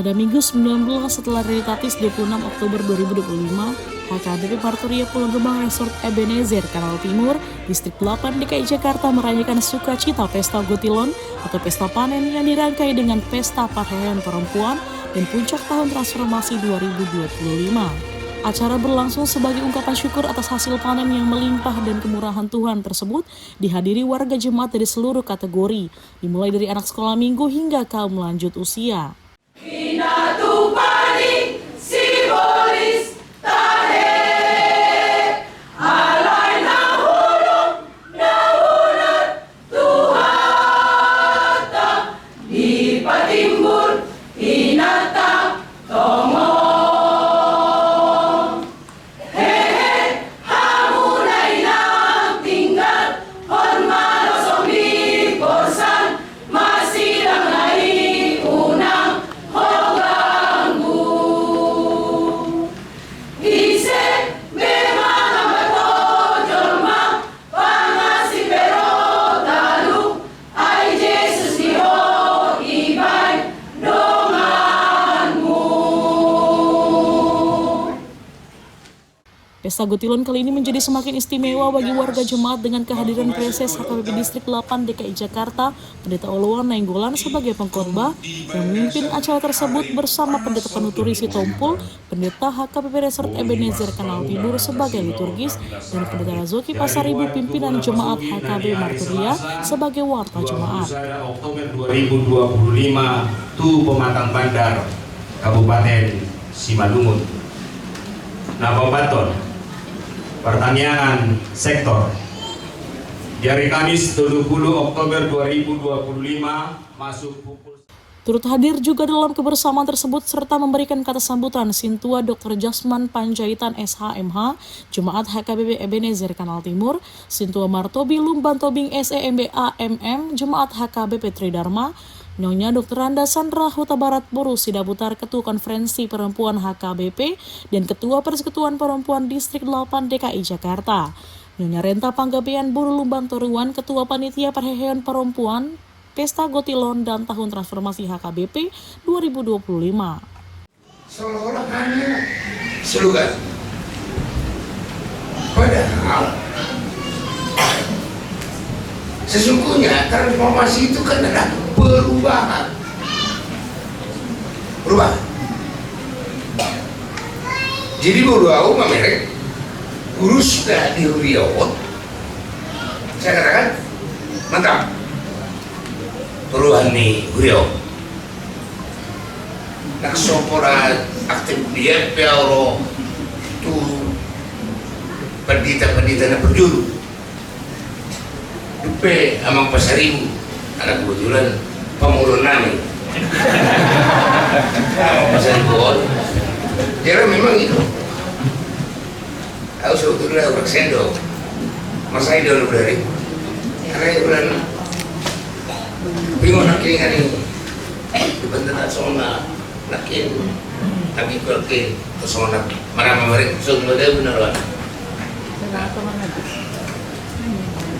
Pada Minggu 19 setelah Triditatis 26 Oktober 2025, HKBP Marturia Pulau Gebang Resort Ebenezer, Kanal Timur, Distrik 8 DKI Jakarta merayakan sukacita Pesta Gotilon atau Pesta Panen yang dirangkai dengan Pesta Parheyan Perempuan dan Puncak Tahun Transformasi 2025. Acara berlangsung sebagai ungkapan syukur atas hasil panen yang melimpah dan kemurahan Tuhan tersebut dihadiri warga jemaat dari seluruh kategori, dimulai dari anak sekolah minggu hingga kaum lanjut usia. Inatu paning simbolis tahe alai na hulung na unar tuhata di patimbun inata tomo hehe hamunai nang tinggal hormat somi korsan masih langai unang Pesta Gotilon kali ini menjadi semakin istimewa bagi warga jemaat dengan kehadiran Preses HKBP Distrik 8 DKI Jakarta, Pendeta Oluwan Nainggolan sebagai pengkhotbah yang memimpin acara tersebut bersama Pendeta Penuturi Sitompul, Pendeta HKBP Resort Ebenezer Kanal Timur sebagai liturgis, dan Pendeta Razoki Pasaribu pimpinan jemaat HKBP Marturia sebagai warta jemaat. Oktober 2025 Tu Pematang Bandar Kabupaten Simalungun. Nababaton Pertanian Sektor di hari Kamis 70 Oktober 2025 masuk pukul. Turut hadir juga dalam kebersamaan tersebut serta memberikan kata sambutan Sintua Dr. Jasman Panjaitan SHMH, Jemaat HKBP Ebenezer Kanal Timur, Sintua Martobi Lumban Tobing SEMBA MM, Jemaat HKBP Tridharma, Nyonya Dr. Randa Sandra Huta Barat Boru Sidaputar, Ketua Konferensi Perempuan HKBP dan Ketua Persekutuan Perempuan Distrik 8 DKI Jakarta. Nyonya Renta Panggabean Boru Lumbang Toruan, Ketua Panitia Parheyan Perempuan Pesta Gotilon dan Tahun Transformasi HKBP 2025. Seolah-olah hanya slogan. Padahal sesungguhnya transformasi itu kan adalah perubahan. Jadi baru mereka urus di Riau. Saya katakan mantap. Perubahan nih Riau. Nak sopora aktif dia piaro tu pendita na penjuru. Dupe amang Pasaribu, anak kebetulan pemulung nami. Amang Pasaribu, jadi memang itu. Aku sebetulnya orang sendok, masa itu dulu dari, karena bulan bingung nakin ini, dibantu sona nakin, nabi kulkin, sona mana mereka sudah benar lah.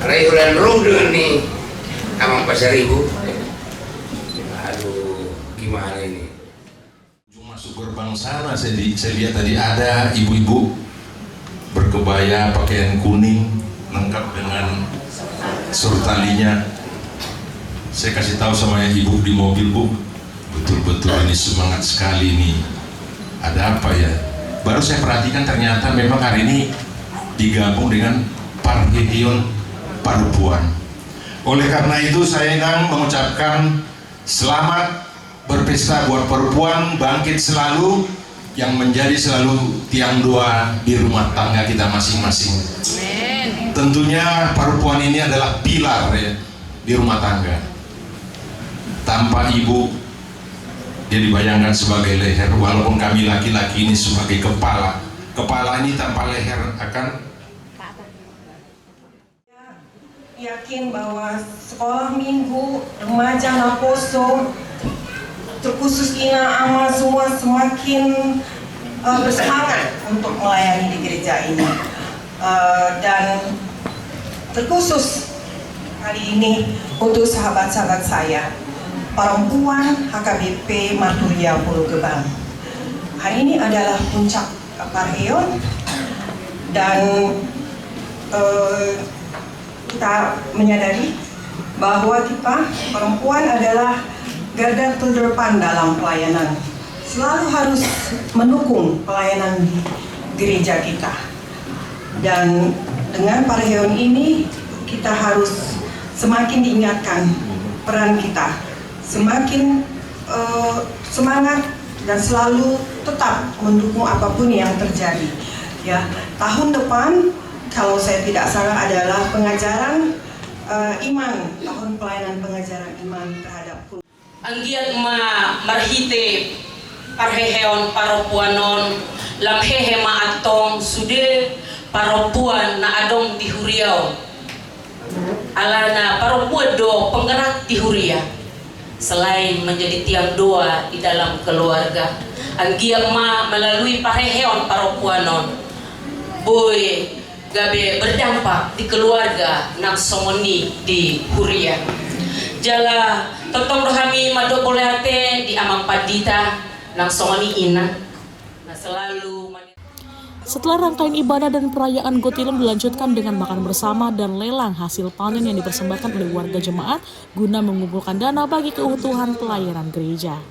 Karena bulan Rom dengan nih Amang Pasaribu, aduh gimana ini? Masuk gerbang sana saya lihat tadi ada ibu-ibu berkebaya pakaian kuning lengkap dengan surtalinya. Saya kasih tahu sama ibu di mobil, Bu, betul-betul ini semangat sekali nih. Ada apa ya? Baru saya perhatikan ternyata memang hari ini digabung dengan Parheyan Perempuan. Oleh karena itu saya ingin mengucapkan selamat berpesta buat perempuan, bangkit selalu, yang menjadi selalu tiang doa di rumah tangga kita masing-masing. Tentunya perempuan ini adalah pilar ya, di rumah tangga. Tanpa ibu dia dibayangkan sebagai leher, walaupun kami laki-laki ini sebagai kepala. Kepala ini tanpa leher akan yakin bahwa sekolah minggu, remaja Naposo, terkhusus Ina Ama semua semakin bersemangat untuk melayani di gereja ini. Dan terkhusus kali ini untuk sahabat-sahabat saya. perempuan HKBP Marturia Pulau Gebang. Hari ini adalah puncak Parheon dan kita menyadari bahwa kita perempuan adalah garda terdepan dalam pelayanan. Selalu harus mendukung pelayanan di gereja kita. Dan dengan Parheon ini kita harus semakin diingatkan peran kita, semakin semangat dan selalu tetap mendukung apapun yang terjadi. Ya, tahun depan kalau saya tidak salah adalah pengajaran iman, tahun pelayanan pengajaran iman terhadap Anggiat marhite parheheon paropuanon lam hehe atong sude paropuan na adong di Huriau alana paropuan do penggerak di Huria. Selain menjadi tiang doa di dalam keluarga, anggiat melalui parheheon paropuanon boy gabe berdampak di keluarga nang somoni di Huria. Jala totong rohami mado bolehate di amang padita nang somoni ina. Nah selalu Setelah rangkaian ibadah dan perayaan Gotilem dilanjutkan dengan makan bersama dan lelang hasil panen yang dipersembahkan oleh warga jemaat guna mengumpulkan dana bagi keutuhan pelayanan gereja.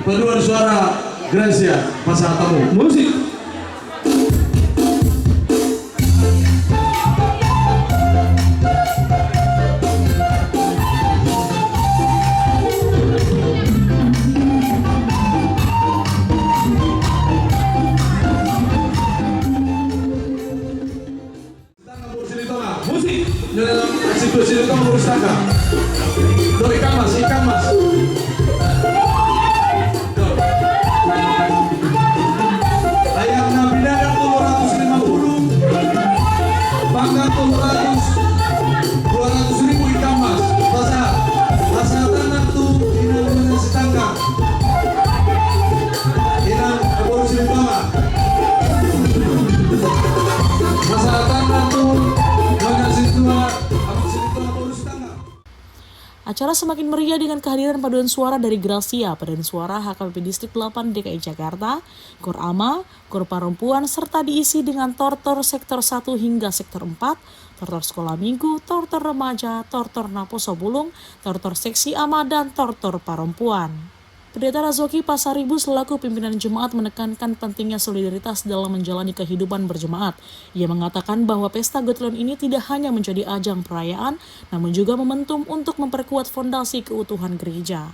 paduan suara Gracia Pasar Tamu. Musik. Musik. Situasi itu ngurus tangga. Ikan mas. Ayam Nabi Dadar 250, Bangga 200.000 ikan mas. Pasar tanah tuh inang menasi tangga. Inang ngurus tangga. Pasar tanah tuh menasi tua. Acara semakin meriah dengan kehadiran paduan suara dari Gracia, paduan suara HKBP Distrik 8 DKI Jakarta, Kor Ama, Kor Perempuan, serta diisi dengan tortor sektor 1 hingga sektor 4, tortor sekolah minggu, tortor remaja, tortor Naposo Bulung, tortor seksi Ama, dan tortor perempuan. Pendeta Razoki Pasaribu selaku pimpinan jemaat menekankan pentingnya solidaritas dalam menjalani kehidupan berjemaat. Ia mengatakan bahwa pesta Gotland ini tidak hanya menjadi ajang perayaan, namun juga momentum untuk memperkuat fondasi keutuhan gereja.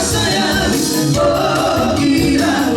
sayang, oh kira